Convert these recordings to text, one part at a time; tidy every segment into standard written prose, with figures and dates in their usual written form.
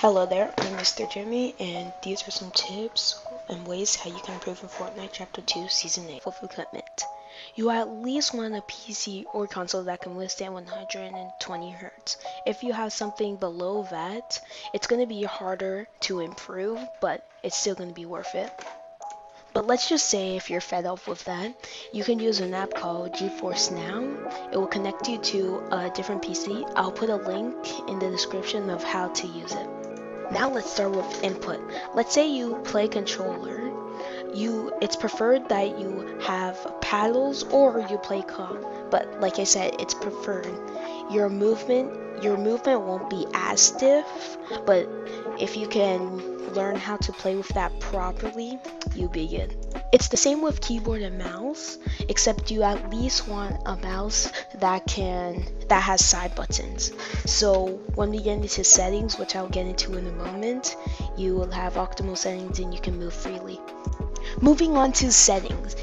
Hello there, I'm Mr. Jimmy, and these are some tips and ways how you can improve in Fortnite Chapter 2 Season 8 with equipment. You at least want a PC or console that can withstand 120 Hz. If you have something below that, it's going to be harder to improve, but it's still going to be worth it. But let's just say if you're fed up with that, you can use an app called GeForce Now. It will connect you to a different PC. I'll put a link in the description of how to use it. Now let's start with input. Let's say you play controller. It's preferred that you have paddles or you play calm. But like I said, it's preferred. Your movement won't be as stiff, but if you can learn how to play with that properly, you'll be good. It's the same with keyboard and mouse, except you at least want a mouse that has side buttons. So when we get into settings, which I'll get into in a moment, you will have optimal settings and you can move freely. Moving on to settings,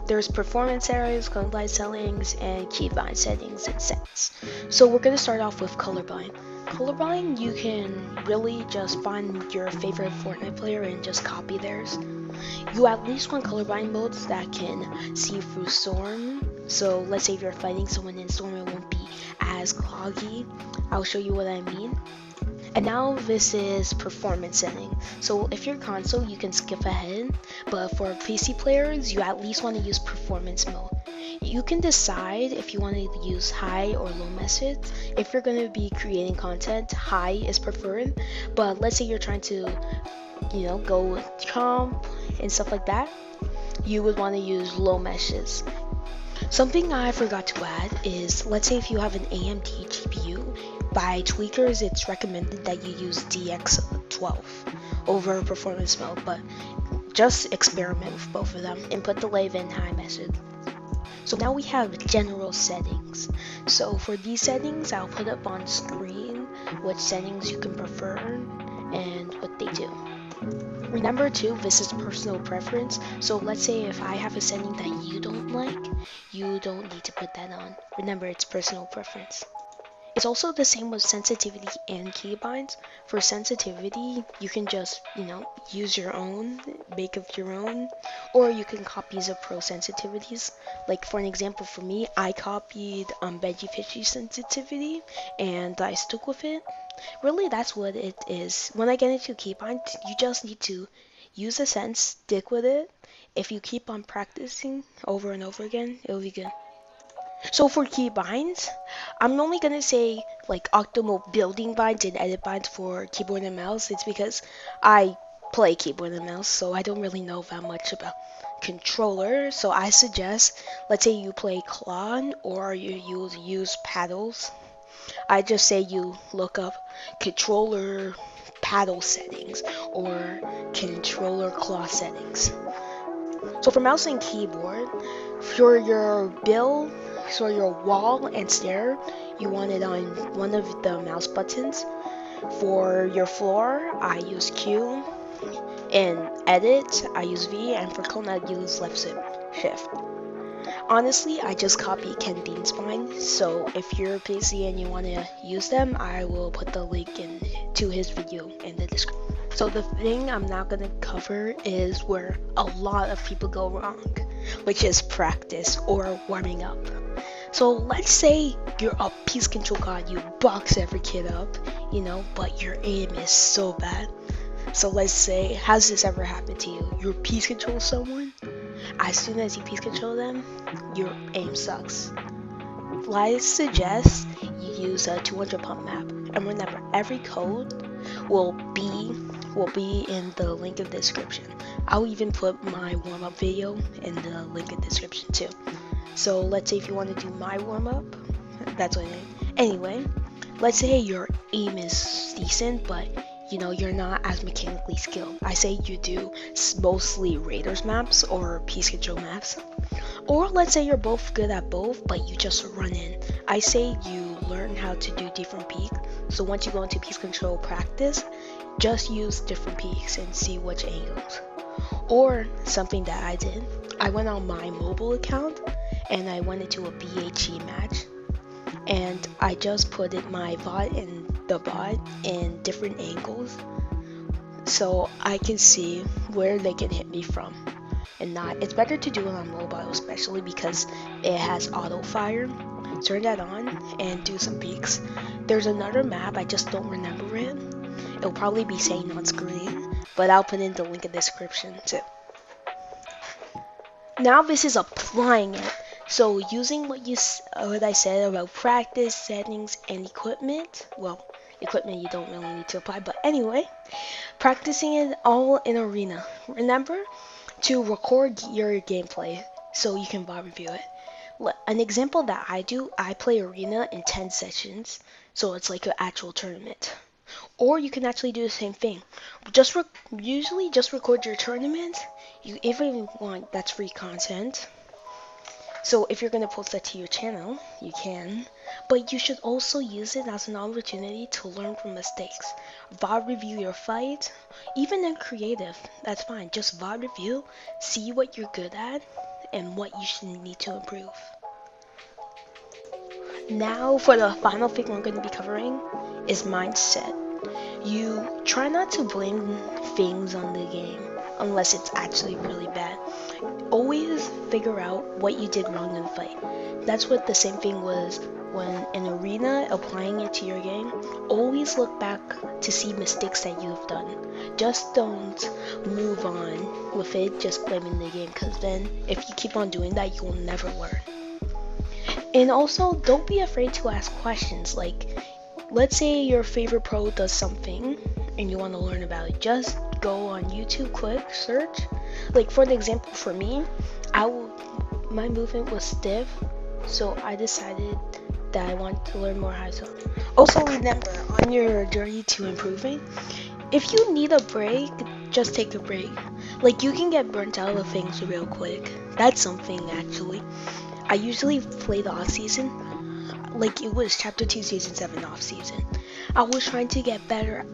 there's performance areas, colorblind settings, and keybind settings and sets. So we're going to start off with colorblind. Colorblind, you can really just find your favorite Fortnite player and just copy theirs. You at least want colorblind modes that can see through storm. So let's say if you're fighting someone in storm, it won't be as cloggy. I'll show you what I mean. And now this is performance setting. So if you're console, you can skip ahead, but for PC players, you at least want to use performance mode. You can decide if you want to use high or low message. If you're going to be creating content, high is preferred, but let's say you're trying to, go with comp and stuff like that, you would want to use low meshes. Something I forgot to add is, let's say if you have an AMD GPU, by tweakers it's recommended that you use DX12 over performance mode, but just experiment with both of them. Input delay, then high message. So now we have general settings. So for these settings, I'll put up on screen what settings you can prefer and what they do. Remember too, this is personal preference, so let's say if I have a setting that you don't like, you don't need to put that on. Remember, it's personal preference. It's also the same with sensitivity and keybinds. For sensitivity, you can just, use your own, make up your own, or you can copy the pro sensitivities. Like for an example, for me, I copied Veggie Fishy sensitivity, and I stuck with it. Really, that's what it is. When I get into keybind, you just need to use a sense, stick with it. If you keep on practicing over and over again, it'll be good. So for keybinds, I'm only gonna say like optimal building binds and edit binds for keyboard and mouse. It's because I play keyboard and mouse, so I don't really know that much about controller. So I suggest, let's say you play Claw or you use paddles. I just say you look up controller paddle settings or controller claw settings. So for mouse and keyboard, for your wall and stair, you want it on one of the mouse buttons. For your floor, I use Q. In edit, I use V, and for clone, I use left shift. Honestly, I just copy Ken Dean's bind, so if you're PC and you want to use them, I will put the link to his video in the description. So the thing I'm not going to cover is where a lot of people go wrong, which is practice or warming up. So let's say you're a peace control god, you box every kid up, but your aim is so bad. So let's say, has this ever happened to you? You peace control someone, as soon as you peace control them, your aim sucks. I suggest you use a 200 pump map, and remember, every code will be in the link in the description. I'll even put my warm-up video in the link in the description too. So let's say if you want to do my warm-up, that's what I mean. Anyway, let's say your aim is decent, but you're not as mechanically skilled. I say you do mostly Raiders maps or Peace Control maps. Or let's say you're both good at both, but you just run in. I say you learn how to do different peaks. So once you go into Peace Control practice, just use different peaks and see which angles. Or something that I did, I went on my mobile account and I went into a BHE match. And I just put in my VOD and the bot in different angles so I can see where they can hit me from and not. It's better to do it on mobile, especially because it has auto fire. Turn that on and do some peeks. There's another map, I just don't remember it. It'll probably be saying on screen, but I'll put in the link in the description too. Now this is applying it. So using what I said about practice, settings, and equipment. Well, equipment you don't really need to apply, but anyway, practicing it all in Arena. Remember to record your gameplay so you can VOD review it. An example that I do, I play Arena in 10 sessions, so it's like an actual tournament. Or you can actually do the same thing. Usually just record your tournament. If you want, that's free content. So if you're gonna post that to your channel, you can. But you should also use it as an opportunity to learn from mistakes. VOD review your fight, even in creative. That's fine. Just VOD review, see what you're good at, and what you should need to improve. Now for the final thing we're going to be covering is mindset. You try not to blame things on the game unless it's actually really bad. Always figure out what you did wrong in the fight. That's what the same thing was when in Arena, applying it to your game. Always look back to see mistakes that you've done. Just don't move on with it just blaming the game, because then if you keep on doing that, you will never learn. And also, don't be afraid to ask questions. Like, let's say your favorite pro does something and you want to learn about it. Just go on YouTube, quick search. Like for the example, for me, my movement was stiff, so I decided that I want to learn more how to. Also remember, on your journey to improving, if you need a break, just take a break. Like you can get burnt out of things real quick. That's something actually. I usually play the off season. Like it was chapter 2 season 7 off season. I was trying to get better.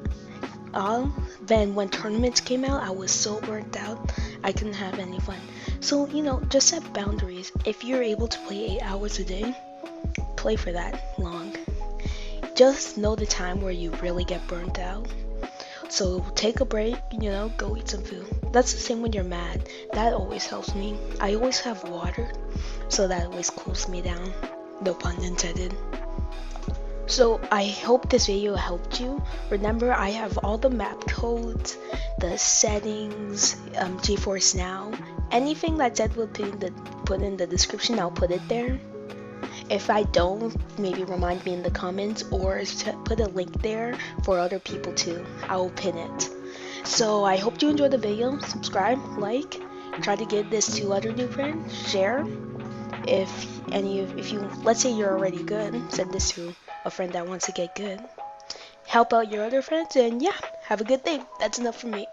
Then when tournaments came out, I was so burnt out I couldn't have any fun. So just set boundaries. If you're able to play 8 hours a day, play for that long. Just know the time where you really get burnt out. So take a break, go eat some food. That's the same when you're mad. That always helps me. I always have water, so that always cools me down. No pun intended. So I hope this video helped you. Remember, I have all the map codes, the settings, GeForce Now. Anything that Zed will put in the description, I'll put it there. If I don't, maybe remind me in the comments or put a link there for other people too. I'll pin it. So I hope you enjoyed the video. Subscribe, like, try to give this to other new friends, share. If you, let's say you're already good, send this to a friend that wants to get good. Help out your other friends, and yeah, have a good day. That's enough for me.